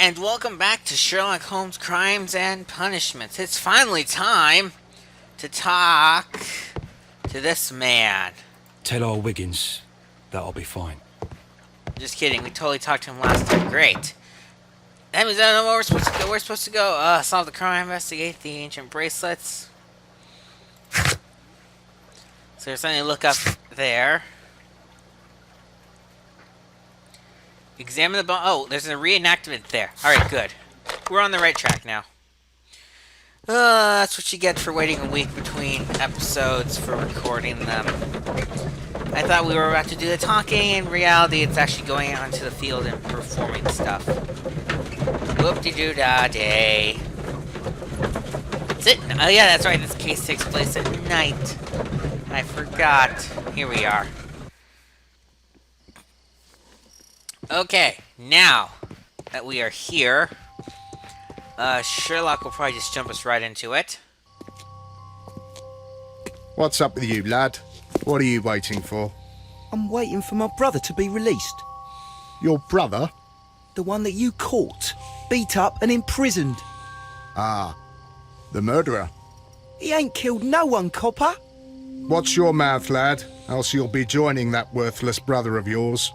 And welcome back to Sherlock Holmes Crimes and Punishments. It's finally time to talk to this man. Tell old Wiggins that I'll be fine. Just kidding, we totally talked to him last time. Great. That means I don't know where we're supposed to go. We're supposed to go solve the crime, investigate the ancient bracelets. So there's something to look up there. Examine the bone. Oh, there's a reenactment there. Alright, good. We're on the right track now. That's what you get for waiting a week between episodes for recording them. I thought we were about to do the talking. In reality, it's actually going out into the field and performing stuff. Whoop-de-doo-da-day. That's it. Oh, yeah, that's right. This case takes place at night. I forgot. Here we are. Okay, now that we are here, Sherlock will probably just jump us right into it. What's up with you, lad? What are you waiting for? I'm waiting for my brother to be released. Your brother? The one that you caught, beat up and imprisoned. Ah, the murderer. He ain't killed no one, copper. Watch your mouth, lad, else you'll be joining that worthless brother of yours.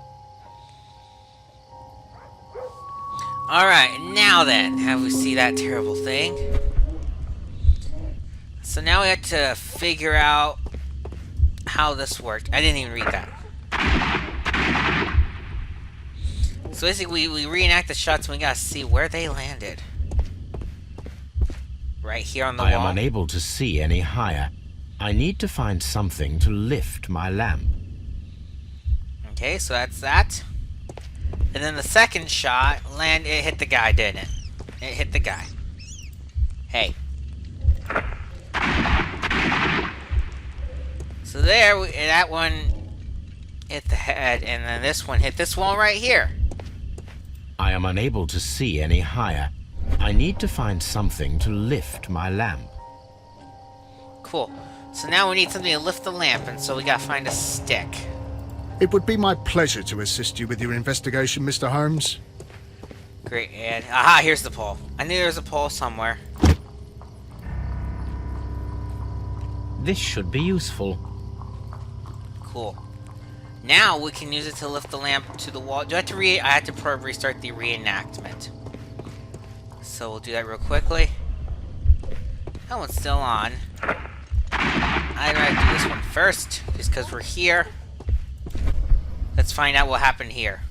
Alright, now then, have we see that terrible thing? So now we have to figure out how this worked. I didn't even read that. So basically, we reenact the shots and we gotta see where they landed. Right here on the wall. I am unable to see any higher. I need to find something to lift my lamp. Okay, so that's that. And then the second shot, it hit the guy, didn't it? It hit the guy. Hey. So there, that one hit the head, and then this one hit this wall right here. I am unable to see any higher. I need to find something to lift my lamp. Cool. So now we need something to lift the lamp, and so we gotta find a stick. It would be my pleasure to assist you with your investigation, Mr. Holmes. Great, and aha, here's the pole. I knew there was a pole somewhere. This should be useful. Cool. Now we can use it to lift the lamp to the wall. Do I have to I have to restart the reenactment. So we'll do that real quickly. That one's still on. I'd rather do this one first, just because we're here. Let's find out what happened here.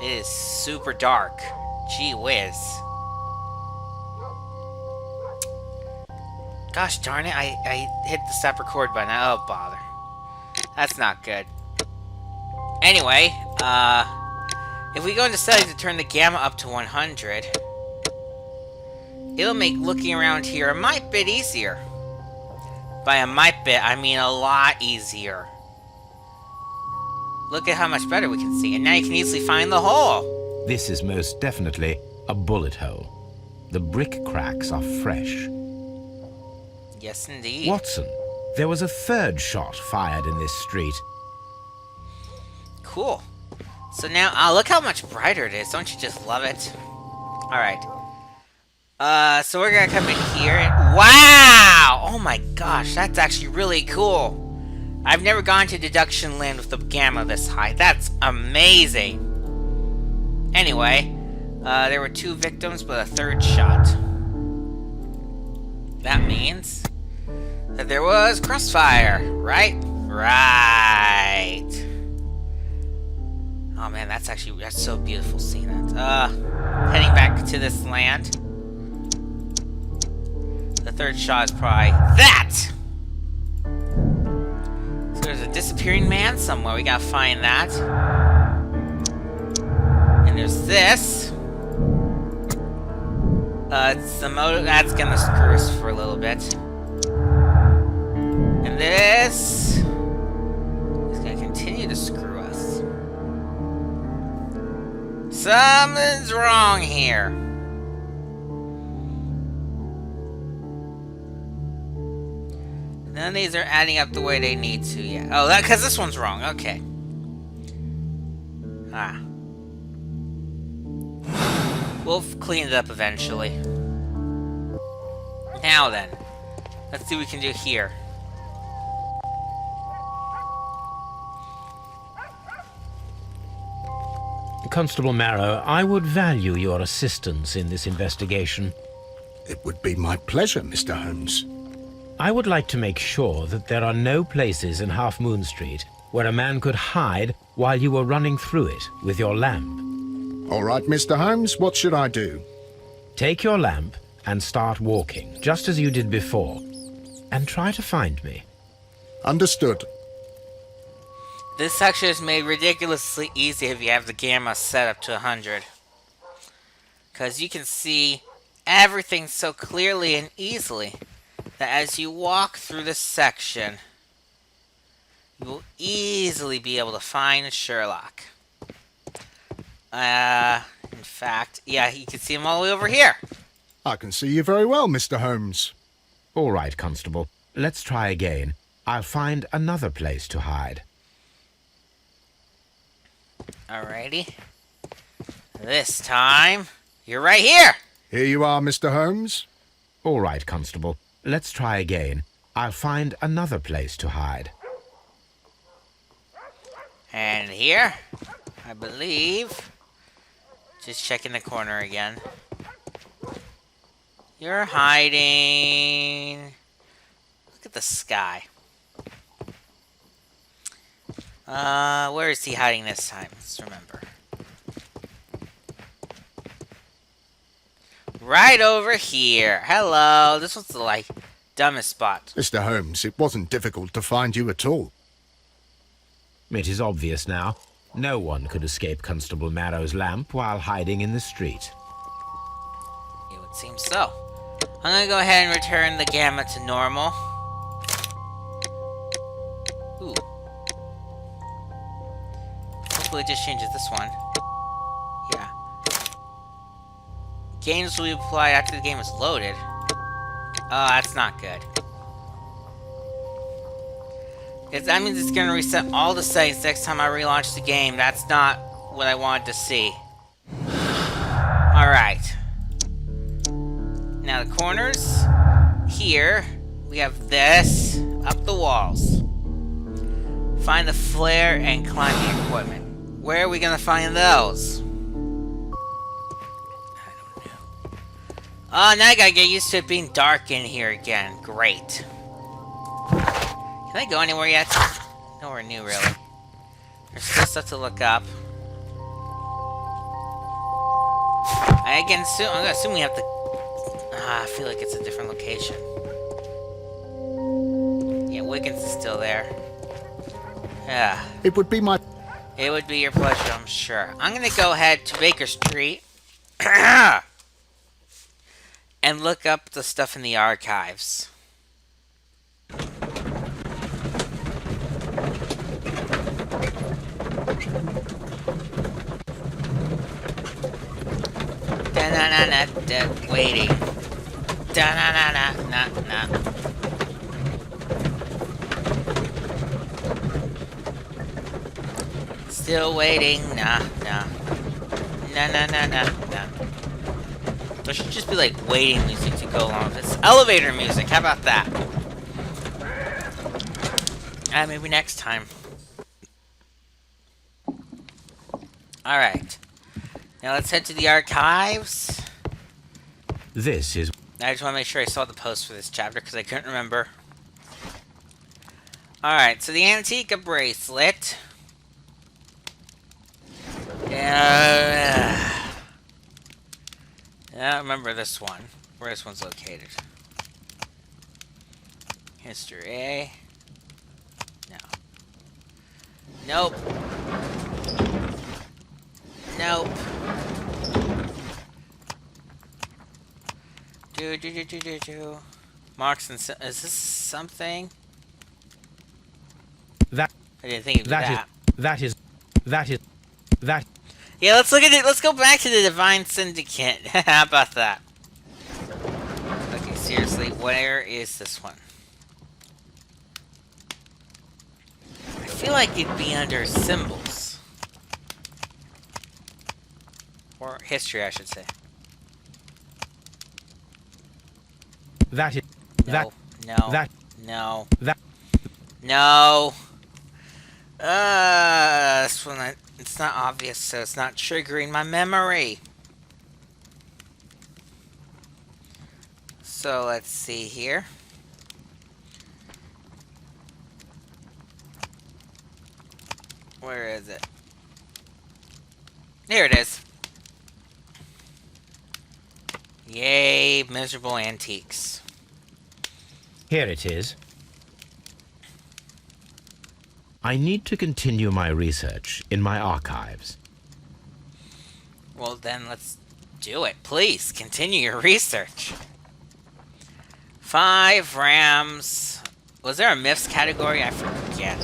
It is super dark. Gee whiz. Gosh darn it, I hit the stop record button. Oh, bother. That's not good. Anyway, if we go into settings to turn the gamma up to 100, it'll make looking around here a mite bit easier. By a mite bit, I mean a lot easier. Look at how much better we can see, and now you can easily find the hole. This is most definitely a bullet hole. The brick cracks are fresh. Yes, indeed. Watson, there was a third shot fired in this street. Cool. So now, look how much brighter it is. Don't you just love it? Alright. So we're gonna come in here and... Wow! Oh my gosh, that's actually really cool. I've never gone to deduction land with the gamma this high. That's amazing. Anyway, there were 2 victims, but a third shot. That means that there was crossfire, right? Right. Oh man, that's so beautiful seeing that. Heading back to this land. The third shot is probably that! So there's a disappearing man somewhere. We gotta find that. And there's this. It's the motor that's gonna screw us for a little bit. And this is gonna continue to screw us. Something's wrong here. None of these are adding up the way they need to yet. Oh, because this one's wrong. Okay. Ah. We'll clean it up eventually. Now then. Let's see what we can do here. Constable Marrow, I would value your assistance in this investigation. It would be my pleasure, Mr. Holmes. I would like to make sure that there are no places in Half Moon Street where a man could hide while you were running through it with your lamp. All right, Mr. Holmes, what should I do? Take your lamp and start walking, just as you did before, and try to find me. Understood. This section is made ridiculously easy if you have the gamma set up to 100. Because you can see everything so clearly and easily that as you walk through this section, you will easily be able to find Sherlock. In fact, yeah, you can see him all the way over here. I can see you very well, Mr. Holmes. All right, Constable. Let's try again. I'll find another place to hide. Alrighty. This time, you're right here! Here you are, Mr. Holmes. All right, Constable. Let's try again. I'll find another place to hide. And here, I believe... Just checking the corner again. You're hiding... Look at the sky. Where is he hiding this time? Let's remember. Right over here. Hello. This was the, like, dumbest spot. Mr. Holmes, it wasn't difficult to find you at all. It is obvious now. No one could escape Constable Marrow's lamp while hiding in the street. It would seem so. I'm gonna go ahead and return the gamma to normal. Ooh. Hopefully it just changes this one. Yeah. Games will be applied after the game is loaded. Oh, that's not good. That means it's gonna reset all the settings next time I relaunch the game. That's not what I wanted to see. Alright. Now the corners. Here, we have this. Up the walls. Find the flare and climb the equipment. Where are we gonna find those? I don't know. Oh, now I gotta get used to it being dark in here again. Great. Can I go anywhere yet? Nowhere new, really. There's still stuff to look up. I'm gonna assume we have to... I feel like it's a different location. Yeah, Wiggins is still there. Yeah. It would be my... It would be your pleasure, I'm sure. I'm gonna go ahead to Baker Street. And look up the stuff in the archives. Da-na-na-na, waiting. Da-na-na-na-na-na. Still waiting. Nah. Nah. There should just be like waiting music to go along with this. Elevator music, how about that? Maybe next time. Alright. Now let's head to the archives. This is... I just want to make sure I saw the post for this chapter because I couldn't remember. Alright, so the Antica bracelet. I don't remember this one. Where this one's located. History. No. Nope. Nope. Do. Marks and... Is this something? That... I didn't think it was that. That... Yeah, let's look at it. Let's go back to the Divine Syndicate. How about that? Okay, seriously, where is this one? I feel like it'd be under symbols. Or history, I should say. That is... No. That... No. That... No. That... No. This one, it's not obvious, so it's not triggering my memory. So let's see here. Where is it? Here it is. Yay, miserable antiques. Here it is. I need to continue my research in my archives. Well, then let's do it. Please, continue your research. 5 rams. Was there a myths category? I forget.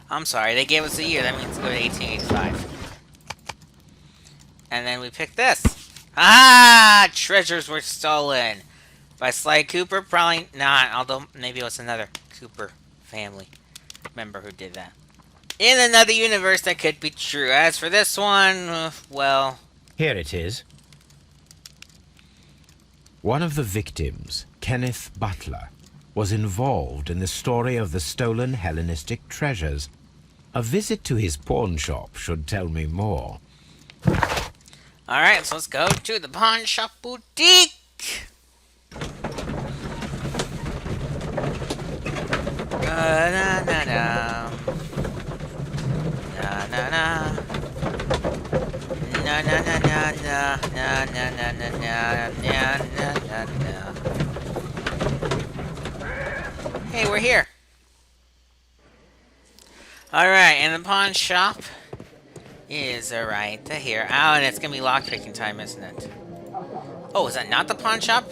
I'm sorry, they gave us a year. That means go to 1885. And then we picked this. Ah! Treasures were stolen. By Sly Cooper? Probably not. Although, maybe it was another Cooper family member who did that. In another universe, that could be true. As for this one, well... Here it is. One of the victims, Kenneth Butler, was involved in the story of the stolen Hellenistic treasures. A visit to his pawn shop should tell me more. Alright, so let's go to the pawn shop boutique! Na na na na. Na na na. Na na na na na na na na na na na na. Hey, we're here. Alright, and the pawn shop is right here. Oh, and it's gonna be lockpicking time, isn't it? Oh, is that not the pawn shop?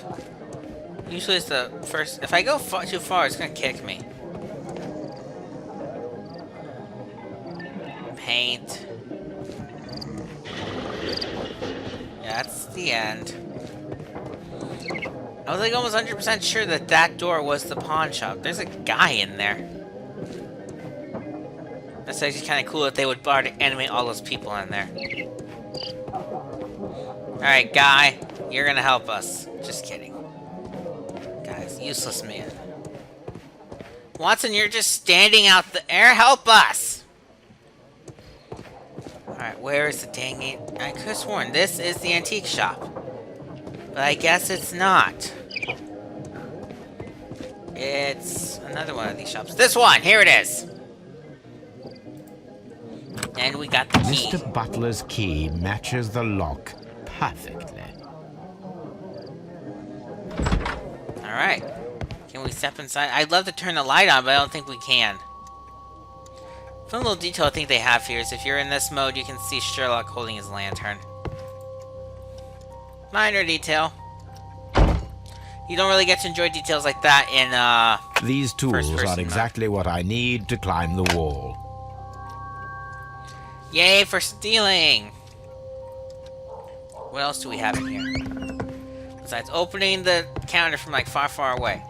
Usually it's the first... If I go too far, it's gonna kick me. Paint. Yeah, that's the end. I was like almost 100% sure that that door was the pawn shop. There's a guy in there. That's actually kind of cool that they would bar to animate all those people in there. Alright, guy. You're gonna help us. Just kidding. Guys, useless man. Watson, you're just standing out there. Help us! Alright, where is the dang it? I could have sworn this is the antique shop. But I guess it's not. It's another one of these shops. This one! Here it is! And we got the key. Mr. Butler's key matches the lock perfectly. Alright. Can we step inside? I'd love to turn the light on, but I don't think we can. One little detail I think they have here is if you're in this mode, you can see Sherlock holding his lantern. Minor detail. You don't really get to enjoy details like that in, These tools are mode. exactly what I need to climb the wall. Yay for stealing! What else do we have in here? Besides opening the counter from like far, far away.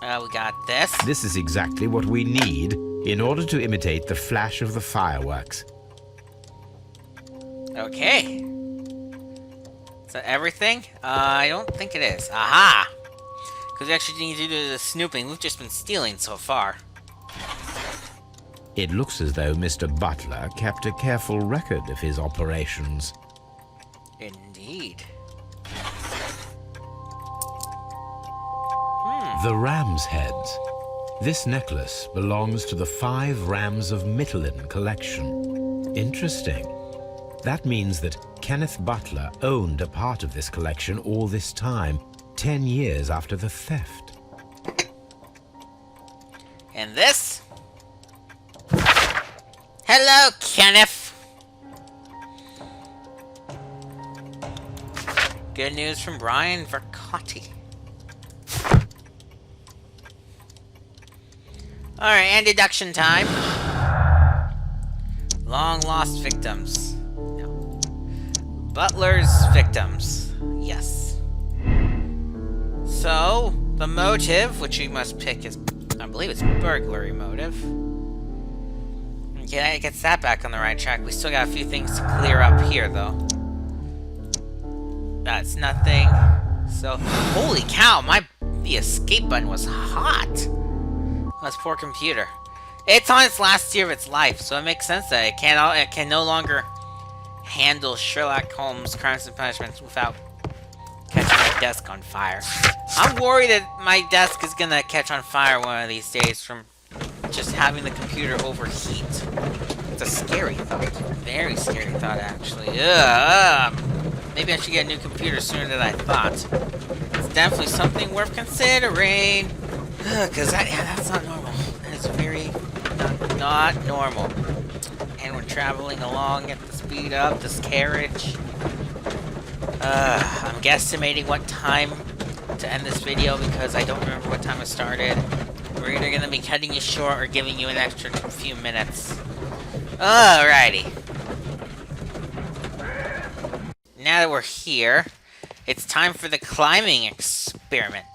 We got this. This is exactly what we need in order to imitate the flash of the fireworks. Okay. Is that everything? I don't think it is. Aha! Because we actually need to do the snooping. We've just been stealing so far. It looks as though Mr. Butler kept a careful record of his operations. Indeed. The ram's heads. This necklace belongs to the 5 Rams of Mittelin collection. Interesting. That means that Kenneth Butler owned a part of this collection all this time, 10 years after the theft. And this? Hello, Kenneth! Good news from Brian Vercotti. Alright, and deduction time. Long lost victims. No. Butler's victims. Yes. So, the motive, which we must pick is, I believe it's burglary motive. Yeah, it gets that back on the right track. We still got a few things to clear up here, though. That's nothing. So, holy cow, the escape button was hot. That's poor computer. It's on its last year of its life, so it makes sense that it can no longer handle Sherlock Holmes' crimes and punishments without catching my desk on fire. I'm worried that my desk is gonna catch on fire one of these days from just having the computer overheat. It's a scary thought. Very scary thought, actually. Maybe I should get a new computer sooner than I thought. It's definitely something worth considering. Because that's not normal. That is very not normal. And we're traveling along at the speed of this carriage. I'm guesstimating what time to end this video because I don't remember what time it started. We're either going to be cutting you short or giving you an extra few minutes. Alrighty. Now that we're here, it's time for the climbing experiment.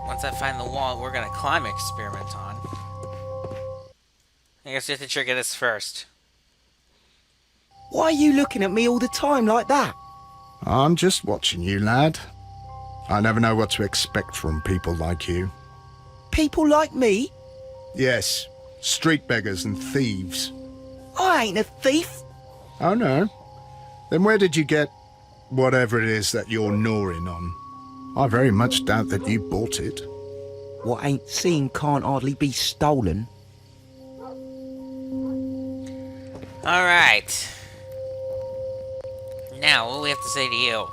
Once I find the wall we're going to climb experiment on. I guess we have to trigger this first. Why are you looking at me all the time like that? I'm just watching you, lad. I never know what to expect from people like you. People like me? Yes, street beggars and thieves. I ain't a thief. Oh no? Then where did you get whatever it is that you're gnawing on? I very much doubt that you bought it. What ain't seen can't hardly be stolen. Alright. Now, what do we have to say to you?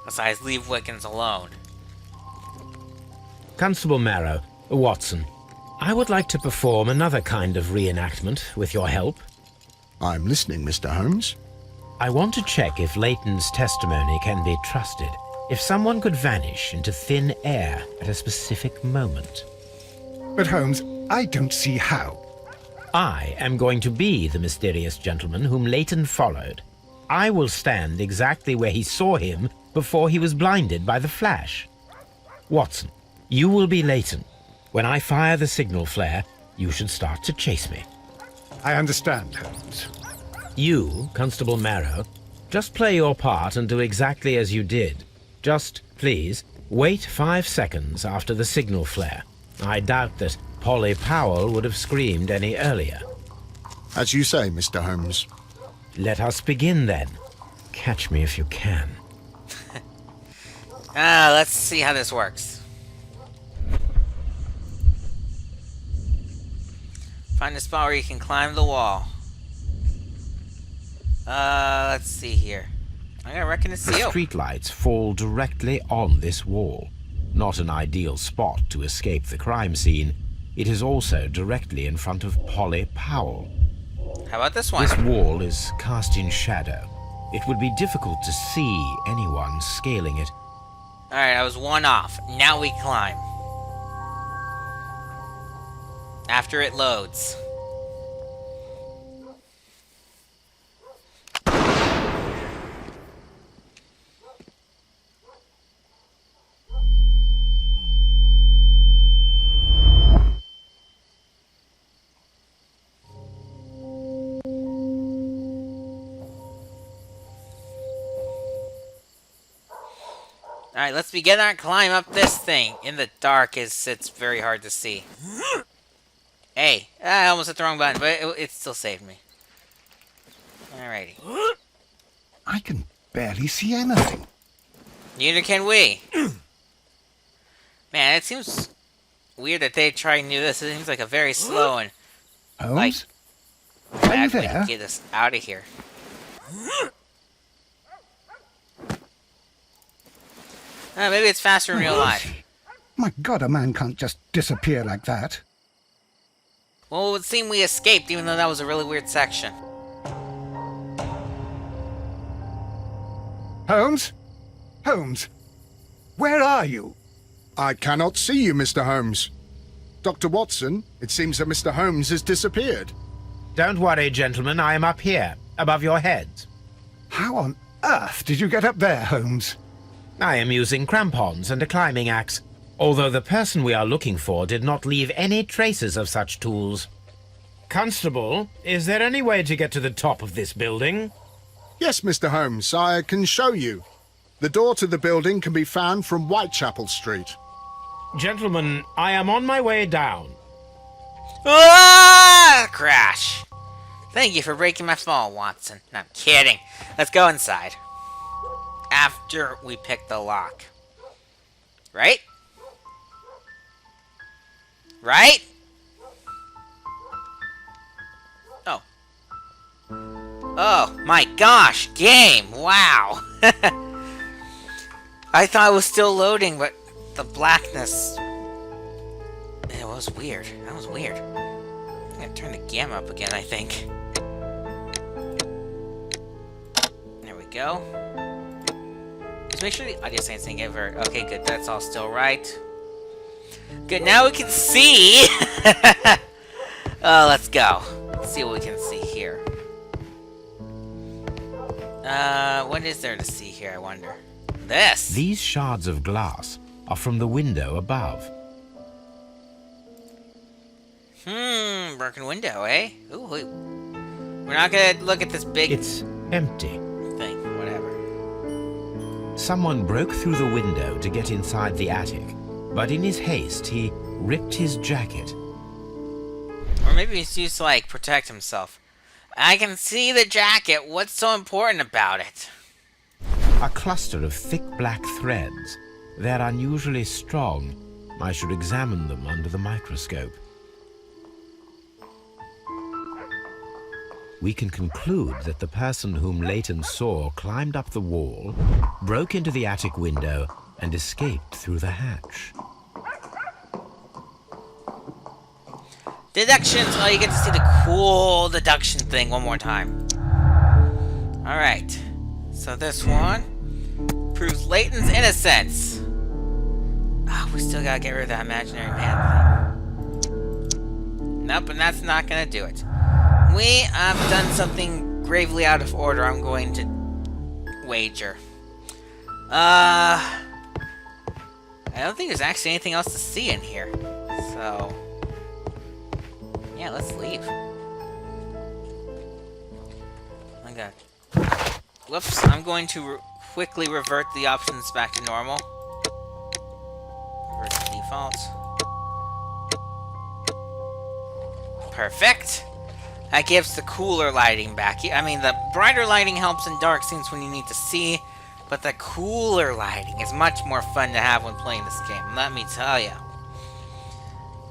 Besides, leave Wiggins alone. Constable Marrow, Watson, I would like to perform another kind of reenactment with your help. I'm listening, Mr. Holmes. I want to check if Leighton's testimony can be trusted. If someone could vanish into thin air at a specific moment. But Holmes, I don't see how. I am going to be the mysterious gentleman whom Leighton followed. I will stand exactly where he saw him before he was blinded by the flash. Watson, you will be Leighton. When I fire the signal flare, you should start to chase me. I understand, Holmes. You, Constable Marrow, just play your part and do exactly as you did. Just, please, wait 5 seconds after the signal flare. I doubt that Polly Powell would have screamed any earlier. As you say, Mr. Holmes. Let us begin then. Catch me if you can. Let's see how this works. Find a spot where you can climb the wall. Let's see here. I reckon it's The you. streetlights fall directly on this wall. Not an ideal spot to escape the crime scene. It is also directly in front of Polly Powell. How about this one? This wall is cast in shadow. It would be difficult to see anyone scaling it. Alright, I was one off. Now we climb. After it loads. Alright, let's begin our climb up this thing. In the dark, it's very hard to see. Hey, I almost hit the wrong button, but it still saved me. Alrighty. I can barely see anything. Neither can we. Man, it seems weird that they try and do this. It seems like a very slow and Holmes? bad Are you way to there? get us out of here. Maybe it's faster in real life. My God, a man can't just disappear like that. Well, it would seem we escaped, even though that was a really weird section. Holmes? Holmes? Where are you? I cannot see you, Mr. Holmes. Dr. Watson, it seems that Mr. Holmes has disappeared. Don't worry, gentlemen. I am up here, above your heads. How on earth did you get up there, Holmes? I am using crampons and a climbing axe. although the person we are looking for did not leave any traces of such tools. Constable, is there any way to get to the top of this building? Yes, Mr. Holmes, I can show you. The door to the building can be found from Whitechapel Street. Gentlemen, I am on my way down. Ah! Crash. Thank you for breaking my fall, Watson. No, I'm kidding. Let's go inside. After we pick the lock. Right? Right? Oh. Oh, my gosh. Game. Wow. I thought it was still loading, but the blackness... It was weird. That was weird. I'm gonna turn the gamma up again, I think. There we go. Just make sure the audio settings didn't get very... Okay, good. That's all still right. Good, now we can see! Oh, let's go. Let's see what we can see here. What is there to see here, I wonder? This! These shards of glass are from the window above. Broken window, eh? Ooh, wait. We're not gonna look at this big It's empty. thing, whatever. Someone broke through the window to get inside the attic, but in his haste, he ripped his jacket. Or maybe he's used to, like, protect himself. I can see the jacket. What's so important about it? A cluster of thick black threads. They're unusually strong. I should examine them under the microscope. We can conclude that the person whom Leighton saw climbed up the wall, broke into the attic window, and escaped through the hatch. Deductions! Oh, you get to see the cool deduction thing one more time. Alright. So this one proves Leighton's innocence. Ah, we still gotta get rid of that imaginary man thing. Nope, and that's not gonna do it. We have done something gravely out of order, I'm going to wager. I don't think there's actually anything else to see in here. So... yeah, let's leave. My god. Whoops, I'm going to quickly revert the options back to normal. Revert to default. Perfect. That gives the cooler lighting back. I mean, the brighter lighting helps in dark scenes when you need to see, but the cooler lighting is much more fun to have when playing this game, let me tell you.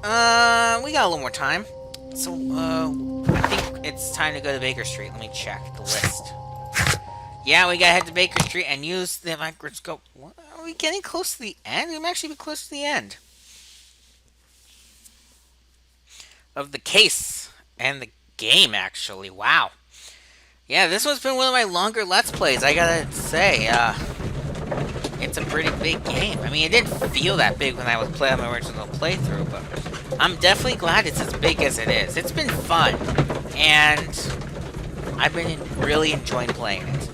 We got a little more time. So, I think it's time to go to Baker Street. Let me check the list. Yeah, we gotta head to Baker Street and use the microscope. What? Are we getting close to the end? We might actually be close to the end of the case and the game, actually. Wow. Yeah, this one's been one of my longer Let's Plays, I gotta say. It's a pretty big game. I mean, it didn't feel that big when I was playing my original playthrough, but I'm definitely glad it's as big as it is. It's been fun, and I've been really enjoying playing it.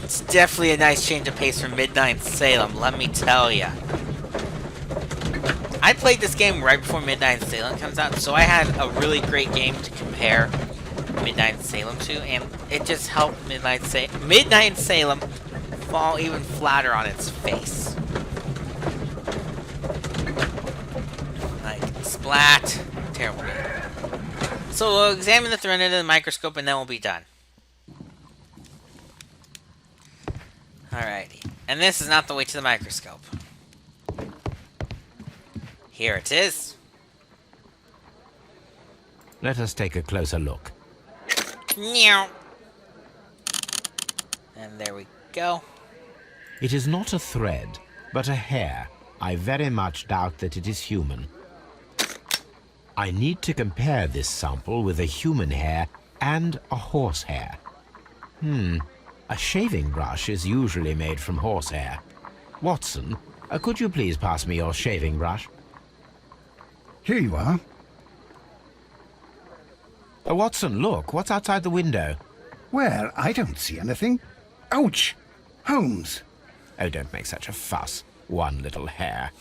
It's definitely a nice change of pace from Midnight Salem, let me tell ya. I played this game right before Midnight Salem comes out, so I had a really great game to compare Midnight Salem to, and it just helped Midnight Salem fall even flatter on its face. Like, splat. Terrible game. So we'll examine the thread under the microscope and then we'll be done. Alrighty. And this is not the way to the microscope. Here it is. Let us take a closer look. Meow. And there we go. It is not a thread, but a hair. I very much doubt that it is human. I need to compare this sample with a human hair and a horse hair. A shaving brush is usually made from horsehair. Watson, could you please pass me your shaving brush? Here you are. Watson, look, what's outside the window? Well, I don't see anything. Ouch! Holmes, Oh, don't make such a fuss. One little hair.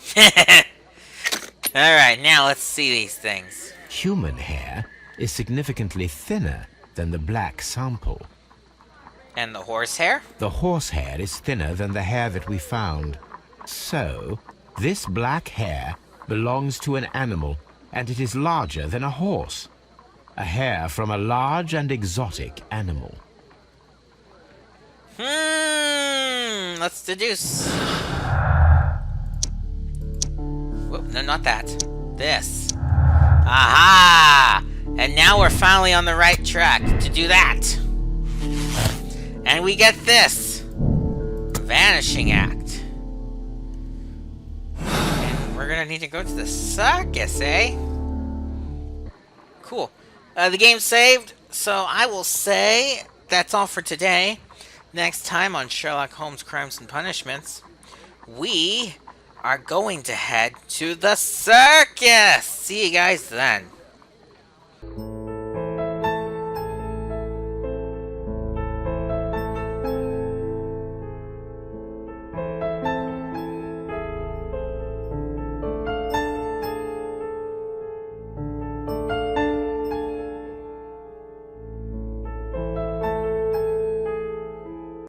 Alright, now let's see these things. Human hair is significantly thinner than the black sample. And the horsehair? The horsehair is thinner than the hair that we found. So, this black hair belongs to an animal, and it is larger than a horse. A hair from a large and exotic animal. Let's deduce. Whoop, no, not that. This. Aha! And now we're finally on the right track to do that. And we get this. Vanishing Act. And we're gonna need to go to the circus, eh? Cool. The game's saved, so I will say that's all for today. Next time on Sherlock Holmes Crimes and Punishments, we are going to head to the circus. See you guys then.